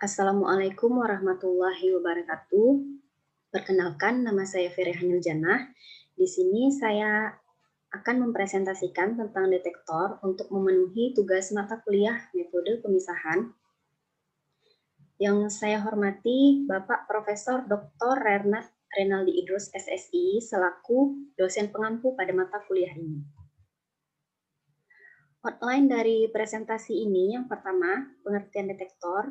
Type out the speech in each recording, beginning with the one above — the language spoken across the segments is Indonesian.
Assalamualaikum warahmatullahi wabarakatuh. Perkenalkan, nama saya Ferry Hanyuljannah. Di sini saya akan mempresentasikan tentang detektor untuk memenuhi tugas mata kuliah metode pemisahan. Yang saya hormati Bapak Profesor Dr. Renat Renaldi Idrus SSI selaku dosen pengampu pada mata kuliah ini. Outline dari presentasi ini, yang pertama, pengertian detektor,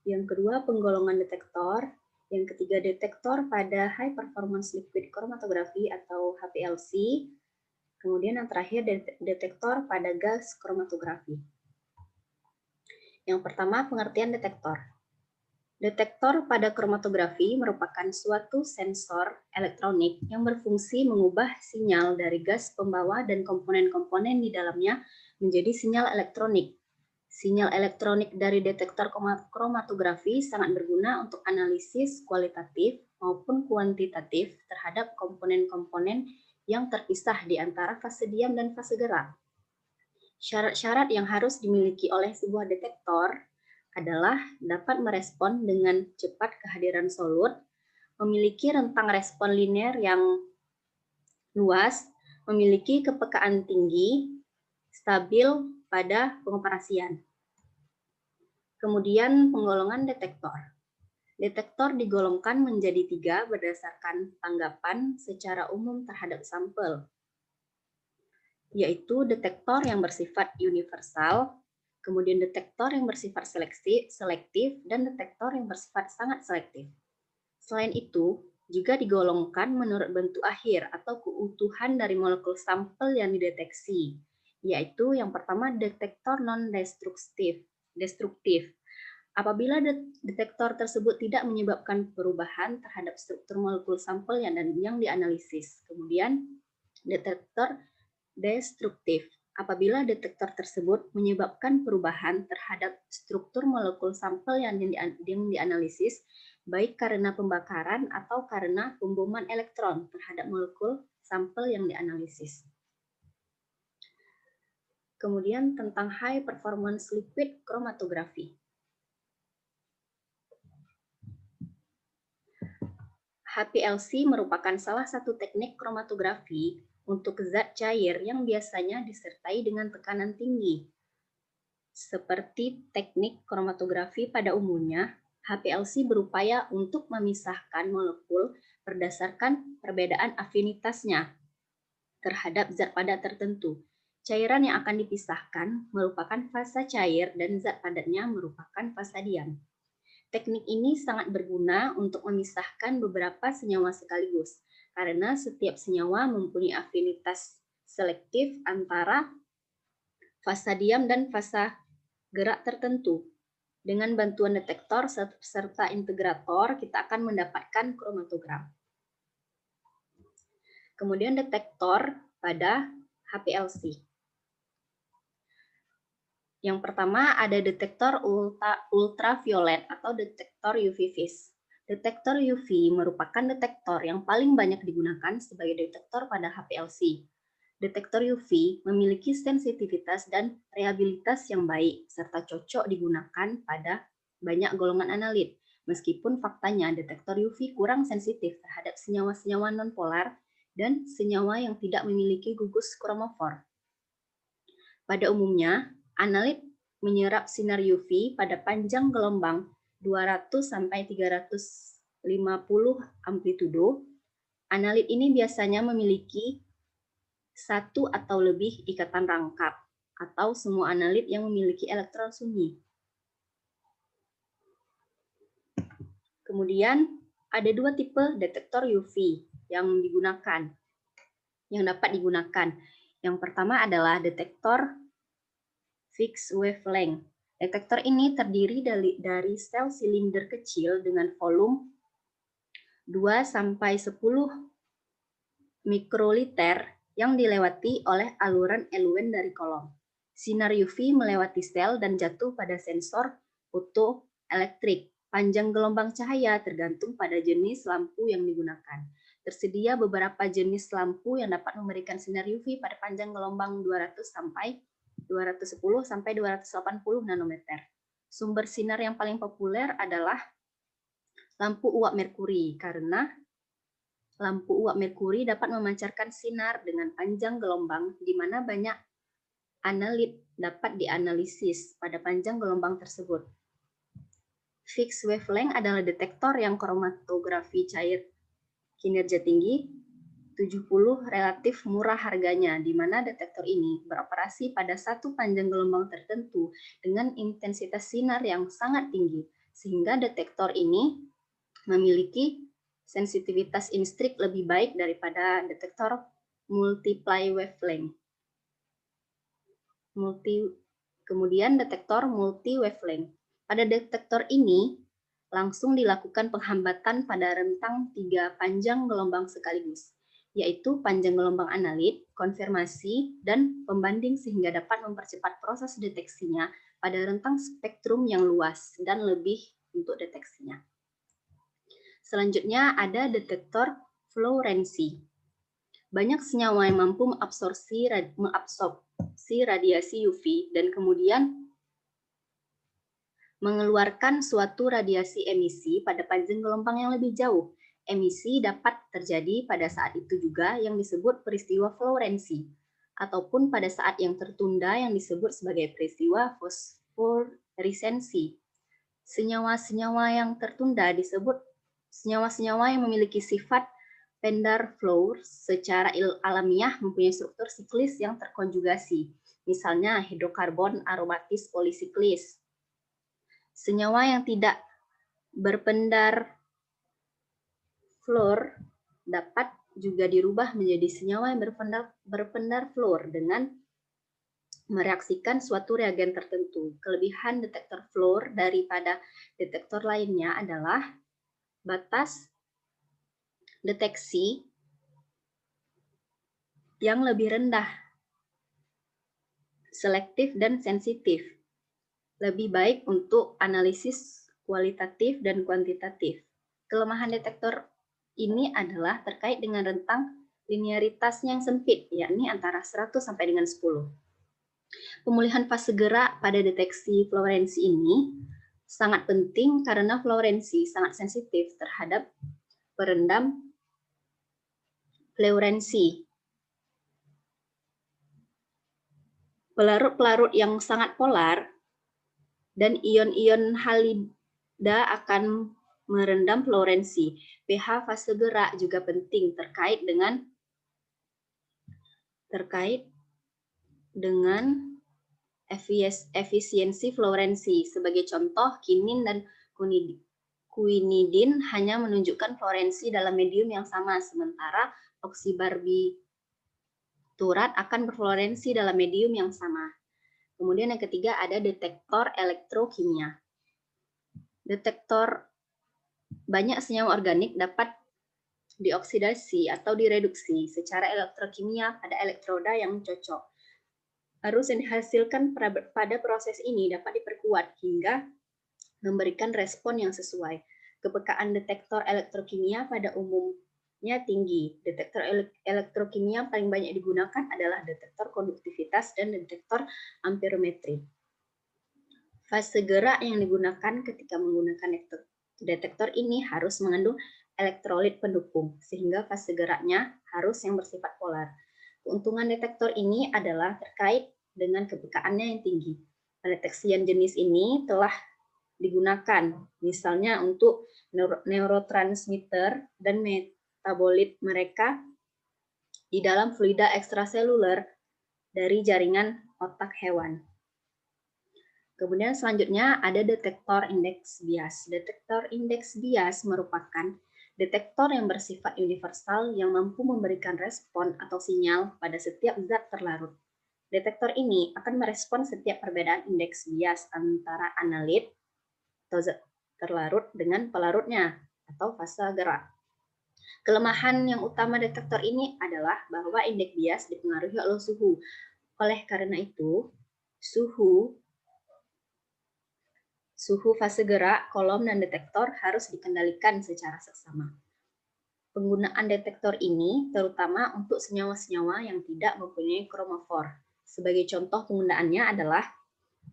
yang kedua, penggolongan detektor, yang ketiga, detektor pada High Performance Liquid Chromatography atau HPLC, kemudian yang terakhir, detektor pada gas chromatography. Yang pertama, pengertian detektor. Detektor pada kromatografi merupakan suatu sensor elektronik yang berfungsi mengubah sinyal dari gas pembawa dan komponen-komponen di dalamnya menjadi sinyal elektronik. Sinyal elektronik dari detektor kromatografi sangat berguna untuk analisis kualitatif maupun kuantitatif terhadap komponen-komponen yang terpisah di antara fase diam dan fase gerak. Syarat-syarat yang harus dimiliki oleh sebuah detektor adalah dapat merespon dengan cepat kehadiran solut, memiliki rentang respon linear yang luas, memiliki kepekaan tinggi, stabil pada pengoperasian. Kemudian penggolongan detektor. Detektor digolongkan menjadi 3 berdasarkan tanggapan secara umum terhadap sampel, yaitu detektor yang bersifat universal, kemudian detektor yang bersifat selektif, dan detektor yang bersifat sangat selektif. Selain itu, juga digolongkan menurut bentuk akhir atau keutuhan dari molekul sampel yang dideteksi, yaitu yang pertama detektor non-destruktif. Apabila detektor tersebut tidak menyebabkan perubahan terhadap struktur molekul sampel yang dianalisis. Kemudian detektor destruktif. Apabila detektor tersebut menyebabkan perubahan terhadap struktur molekul sampel yang dianalisis, baik karena pembakaran atau karena pemboman elektron terhadap molekul sampel yang dianalisis. Kemudian tentang High Performance Liquid Chromatography. HPLC merupakan salah satu teknik kromatografi untuk zat cair yang biasanya disertai dengan tekanan tinggi. Seperti teknik kromatografi pada umumnya, HPLC berupaya untuk memisahkan molekul berdasarkan perbedaan afinitasnya terhadap zat padat tertentu. Cairan yang akan dipisahkan merupakan fasa cair dan zat padatnya merupakan fasa diam. Teknik ini sangat berguna untuk memisahkan beberapa senyawa sekaligus, karena setiap senyawa mempunyai afinitas selektif antara fasa diam dan fasa gerak tertentu. Dengan bantuan detektor serta integrator, kita akan mendapatkan kromatogram. Kemudian detektor pada HPLC. Yang pertama ada detektor ultraviolet atau detektor UV vis. Detektor UV merupakan detektor yang paling banyak digunakan sebagai detektor pada HPLC. Detektor UV memiliki sensitivitas dan reliabilitas yang baik, serta cocok digunakan pada banyak golongan analit. Meskipun faktanya detektor UV kurang sensitif terhadap senyawa-senyawa nonpolar dan senyawa yang tidak memiliki gugus kromofor. Pada umumnya, analit menyerap sinar UV pada panjang gelombang 200 sampai 350 amplitudo. Analit ini biasanya memiliki satu atau lebih ikatan rangkap atau semua analit yang memiliki elektron sunyi. Kemudian ada 2 tipe detektor UV yang dapat digunakan. Yang pertama adalah detektor fixed wavelength. Detektor ini terdiri dari sel silinder kecil dengan volume 2 sampai 10 mikroliter yang dilewati oleh aluran eluen dari kolom. Sinar UV melewati sel dan jatuh pada sensor fotoelektrik. Panjang gelombang cahaya tergantung pada jenis lampu yang digunakan. Tersedia beberapa jenis lampu yang dapat memberikan sinar UV pada panjang gelombang 210 sampai 280 nanometer. Sumber sinar yang paling populer adalah lampu uap merkuri, karena lampu uap merkuri dapat memancarkan sinar dengan panjang gelombang, di mana banyak analit dapat dianalisis pada panjang gelombang tersebut. Fixed wavelength adalah detektor yang kromatografi cair kinerja tinggi, 70 relatif murah harganya, di mana detektor ini beroperasi pada satu panjang gelombang tertentu dengan intensitas sinar yang sangat tinggi, sehingga detektor ini memiliki sensitivitas instrik lebih baik daripada detektor multiply wavelength. Kemudian detektor multi wavelength. Pada detektor ini langsung dilakukan penghambatan pada rentang 3 panjang gelombang sekaligus, yaitu panjang gelombang analit, konfirmasi, dan pembanding sehingga dapat mempercepat proses deteksinya pada rentang spektrum yang luas dan lebih untuk deteksinya. Selanjutnya ada detektor fluorensi. Banyak senyawa yang mampu mengabsorpsi radiasi UV dan kemudian mengeluarkan suatu radiasi emisi pada panjang gelombang yang lebih jauh. Emisi dapat terjadi pada saat itu juga yang disebut peristiwa fluorensi, ataupun pada saat yang tertunda yang disebut sebagai peristiwa fosforisensi. Senyawa-senyawa yang tertunda disebut senyawa-senyawa yang memiliki sifat van der Waals secara alamiah mempunyai struktur siklis yang terkonjugasi, misalnya hidrokarbon aromatis polisiklis. Senyawa yang tidak berpendar fluor dapat juga dirubah menjadi senyawa yang berpendar fluor dengan mereaksikan suatu reagen tertentu. Kelebihan detektor fluor daripada detektor lainnya adalah batas deteksi yang lebih rendah, selektif dan sensitif, lebih baik untuk analisis kualitatif dan kuantitatif. Kelemahan detektor ini adalah terkait dengan rentang linearitasnya yang sempit, yakni antara 100 sampai dengan 10. Pemulihan fase gerak pada deteksi fluorensi ini sangat penting karena fluorensi sangat sensitif terhadap peredam fluorensi. Pelarut-pelarut yang sangat polar dan ion-ion halida akan merendam fluorensi. pH fase gerak juga penting terkait dengan efisiensi fluorensi. Sebagai contoh, kinin dan quinidin hanya menunjukkan fluorensi dalam medium yang sama, sementara oksibarbiturat akan berfluorensi dalam medium yang sama. Kemudian yang ketiga ada detektor elektrokimia. Detektor banyak senyawa organik dapat dioksidasi atau direduksi secara elektrokimia pada elektroda yang cocok. Arus yang dihasilkan pada proses ini dapat diperkuat hingga memberikan respon yang sesuai. Kepekaan detektor elektrokimia pada umumnya tinggi. Detektor elektrokimia paling banyak digunakan adalah detektor konduktivitas dan detektor amperometri. Fase gerak yang digunakan ketika menggunakan detektor ini harus mengandung elektrolit pendukung, sehingga fase geraknya harus yang bersifat polar. Keuntungan detektor ini adalah terkait dengan kepekaannya yang tinggi. Pendeteksian jenis ini telah digunakan, misalnya untuk neurotransmitter dan metabolit mereka di dalam fluida ekstraseluler dari jaringan otak hewan. Kemudian selanjutnya ada detektor indeks bias. Detektor indeks bias merupakan detektor yang bersifat universal yang mampu memberikan respon atau sinyal pada setiap zat terlarut. Detektor ini akan merespon setiap perbedaan indeks bias antara analit atau zat terlarut dengan pelarutnya atau fase gerak. Kelemahan yang utama detektor ini adalah bahwa indeks bias dipengaruhi oleh suhu. Oleh karena itu, suhu fase gerak, kolom, dan detektor harus dikendalikan secara seksama. Penggunaan detektor ini terutama untuk senyawa-senyawa yang tidak mempunyai kromofor. Sebagai contoh penggunaannya adalah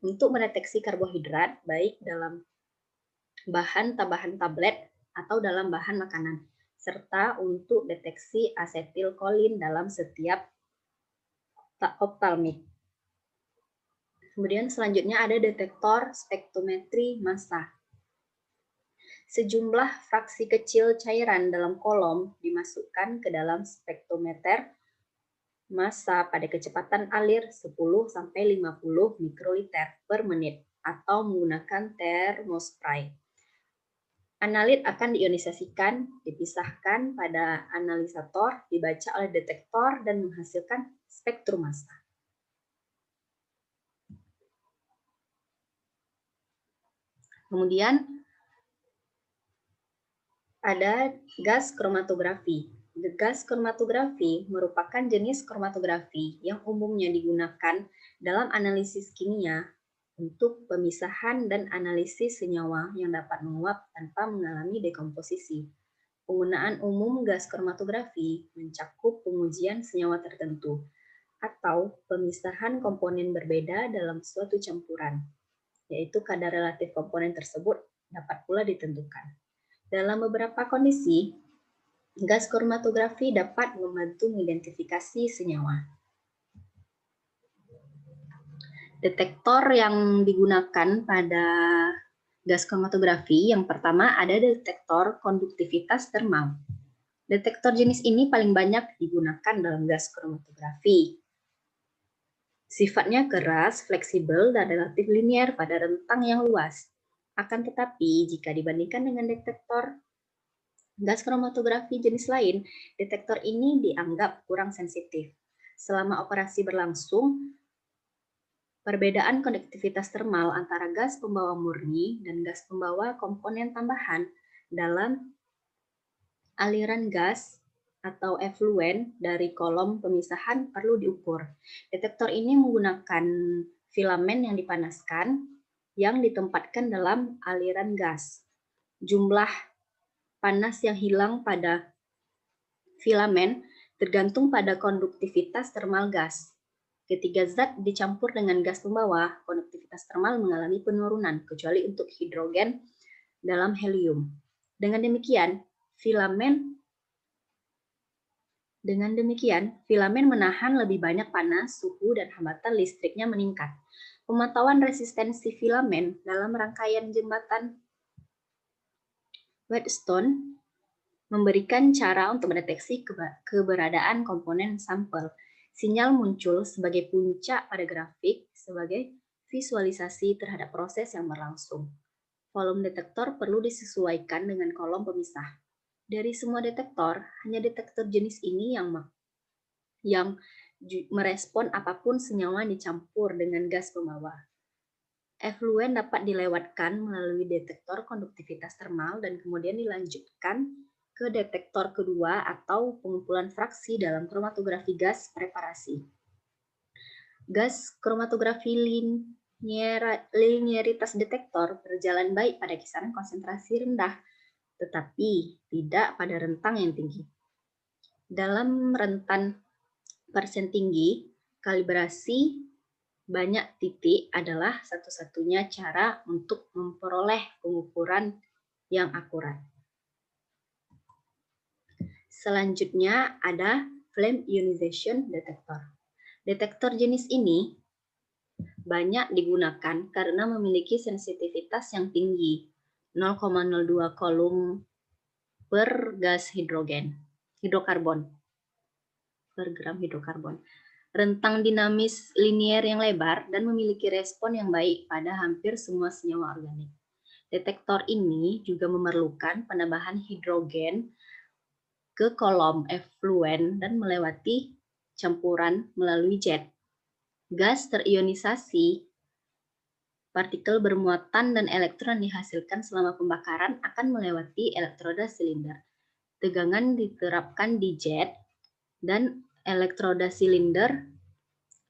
untuk mendeteksi karbohidrat baik dalam bahan tambahan tablet atau dalam bahan makanan, serta untuk deteksi asetilkolin dalam setiap optalmik. Kemudian selanjutnya ada detektor spektrometri massa. Sejumlah fraksi kecil cairan dalam kolom dimasukkan ke dalam spektrometer massa pada kecepatan alir 10-50 mikroliter per menit atau menggunakan termospray. Analit akan diionisasikan, dipisahkan pada analisator, dibaca oleh detektor, dan menghasilkan spektrum massa. Kemudian ada gas kromatografi. Gas kromatografi merupakan jenis kromatografi yang umumnya digunakan dalam analisis kimia untuk pemisahan dan analisis senyawa yang dapat menguap tanpa mengalami dekomposisi. Penggunaan umum gas kromatografi mencakup pengujian senyawa tertentu atau pemisahan komponen berbeda dalam suatu campuran, yaitu kadar relatif komponen tersebut dapat pula ditentukan. Dalam beberapa kondisi, gas kromatografi dapat membantu mengidentifikasi senyawa. Detektor yang digunakan pada gas kromatografi yang pertama ada detektor konduktivitas termal. Detektor jenis ini paling banyak digunakan dalam gas kromatografi. Sifatnya keras, fleksibel, dan relatif linier pada rentang yang luas. Akan tetapi, jika dibandingkan dengan detektor gas kromatografi jenis lain, detektor ini dianggap kurang sensitif. Selama operasi berlangsung, perbedaan konduktivitas termal antara gas pembawa murni dan gas pembawa komponen tambahan dalam aliran gas atau efluen dari kolom pemisahan perlu diukur. Detektor ini menggunakan filamen yang dipanaskan yang ditempatkan dalam aliran gas. Jumlah panas yang hilang pada filamen tergantung pada konduktivitas termal gas. Ketika zat dicampur dengan gas pembawa, konduktivitas termal mengalami penurunan, kecuali untuk hidrogen dalam helium. Dengan demikian, filamen menahan lebih banyak panas, suhu, dan hambatan listriknya meningkat. Pemantauan resistensi filamen dalam rangkaian jembatan Wheatstone memberikan cara untuk mendeteksi keberadaan komponen sampel. Sinyal muncul sebagai puncak pada grafik sebagai visualisasi terhadap proses yang berlangsung. Volume detektor perlu disesuaikan dengan kolom pemisah. Dari semua detektor, hanya detektor jenis ini yang merespon apapun senyawa dicampur dengan gas pembawa. Efluen dapat dilewatkan melalui detektor konduktivitas termal dan kemudian dilanjutkan ke detektor kedua atau pengumpulan fraksi dalam kromatografi gas preparasi. Gas kromatografi linearitas detektor berjalan baik pada kisaran konsentrasi rendah, tetapi tidak pada rentang yang tinggi. Dalam rentan persen tinggi, kalibrasi banyak titik adalah satu-satunya cara untuk memperoleh pengukuran yang akurat. Selanjutnya ada flame ionization detector. Detektor jenis ini banyak digunakan karena memiliki sensitivitas yang tinggi, 0,02 coulomb per gas hidrokarbon per gram hidrokarbon. Rentang dinamis linier yang lebar dan memiliki respon yang baik pada hampir semua senyawa organik. Detektor ini juga memerlukan penambahan hidrogen ke kolom efluen dan melewati campuran melalui jet. Gas terionisasi, partikel bermuatan dan elektron dihasilkan selama pembakaran akan melewati elektroda silinder. Tegangan diterapkan di jet dan elektroda silinder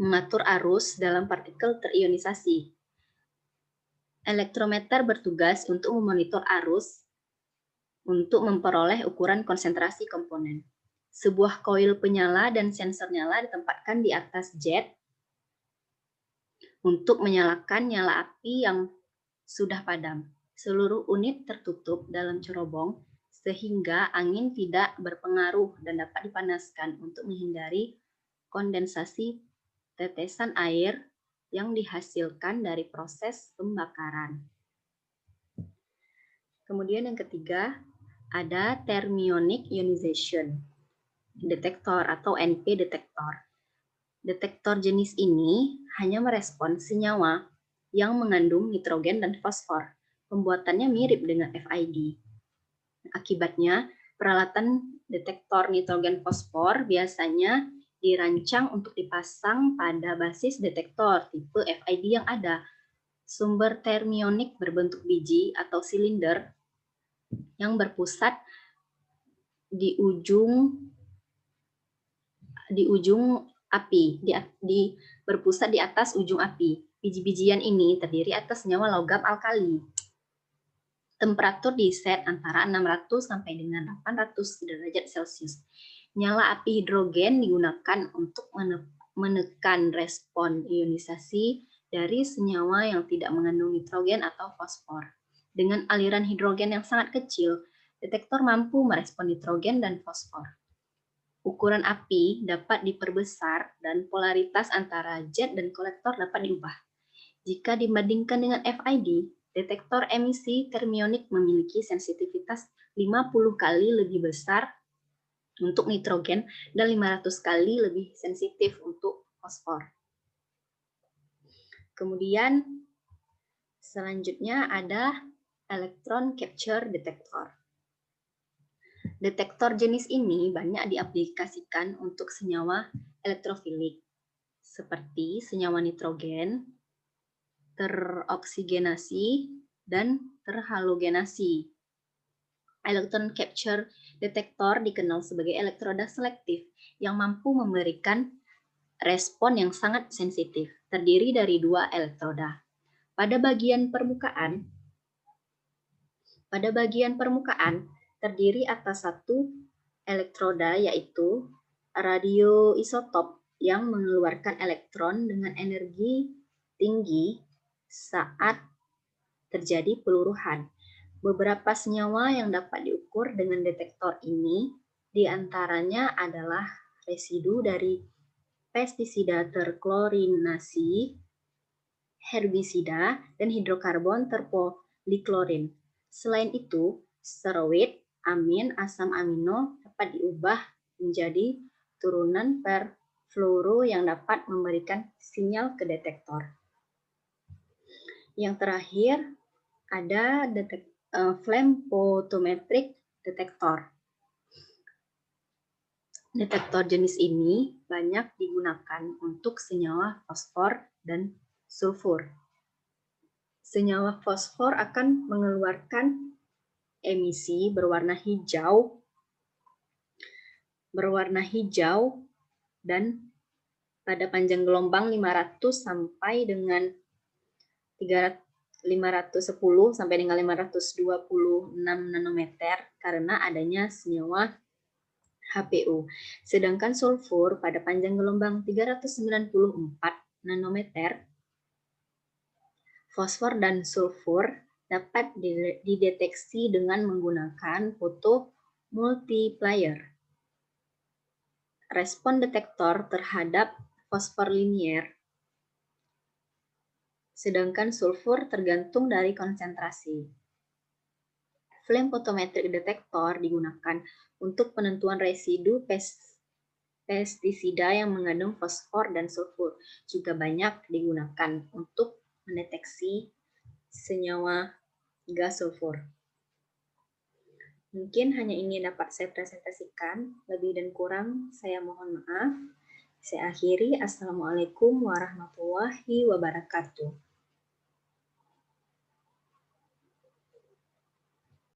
mengatur arus dalam partikel terionisasi. Elektrometer bertugas untuk memonitor arus untuk memperoleh ukuran konsentrasi komponen. Sebuah koil penyala dan sensor nyala ditempatkan di atas jet untuk menyalakan nyala api yang sudah padam. Seluruh unit tertutup dalam cerobong sehingga angin tidak berpengaruh dan dapat dipanaskan untuk menghindari kondensasi tetesan air yang dihasilkan dari proses pembakaran. Kemudian yang ketiga, ada thermionic ionization detektor atau NP detektor. Detektor jenis ini hanya merespon senyawa yang mengandung nitrogen dan fosfor. Pembuatannya mirip dengan FID. Akibatnya, peralatan detektor nitrogen fosfor biasanya dirancang untuk dipasang pada basis detektor tipe FID yang ada. Sumber thermionik berbentuk biji atau silinder yang berpusat di ujung api, berpusat di atas ujung api. Biji-bijian ini terdiri atas senyawa logam alkali. Temperatur di set antara 600 sampai dengan 800 derajat Celcius. Nyala api hidrogen digunakan untuk menekan respon ionisasi dari senyawa yang tidak mengandung nitrogen atau fosfor. Dengan aliran hidrogen yang sangat kecil, detektor mampu merespon nitrogen dan fosfor. Ukuran api dapat diperbesar dan polaritas antara jet dan kolektor dapat diubah. Jika dibandingkan dengan FID, detektor emisi thermionik memiliki sensitivitas 50 kali lebih besar untuk nitrogen dan 500 kali lebih sensitif untuk fosfor. Kemudian selanjutnya ada electron capture detector. Detektor jenis ini banyak diaplikasikan untuk senyawa elektrofilik seperti senyawa nitrogen, teroksigenasi, dan terhalogenasi. Electron capture detektor dikenal sebagai elektroda selektif yang mampu memberikan respon yang sangat sensitif, terdiri dari dua elektroda. Pada bagian permukaan terdiri atas satu elektroda yaitu radioisotop yang mengeluarkan elektron dengan energi tinggi saat terjadi peluruhan. Beberapa senyawa yang dapat diukur dengan detektor ini diantaranya adalah residu dari pestisida terklorinasi, herbisida, dan hidrokarbon terpoliklorin. Selain itu, steroid, amin, asam amino dapat diubah menjadi turunan perfluoro yang dapat memberikan sinyal ke detektor. Yang terakhir ada flame photometric detector. Detektor jenis ini banyak digunakan untuk senyawa fosfor dan sulfur. Senyawa fosfor akan mengeluarkan emisi berwarna hijau dan pada panjang gelombang 500 sampai dengan 510 sampai dengan 526 nanometer karena adanya senyawa HPU. Sedangkan sulfur pada panjang gelombang 394 nanometer. Fosfor dan sulfur dapat dideteksi dengan menggunakan foto multiplier. Respon detektor terhadap fosfor linier, sedangkan sulfur tergantung dari konsentrasi. Flame photometric detector digunakan untuk penentuan residu pestisida yang mengandung fosfor dan sulfur. Juga banyak digunakan untuk mendeteksi senyawa gas sulfur. Mungkin hanya ini dapat saya presentasikan. Lebih dan kurang saya mohon maaf. Saya akhiri. Assalamualaikum warahmatullahi wabarakatuh.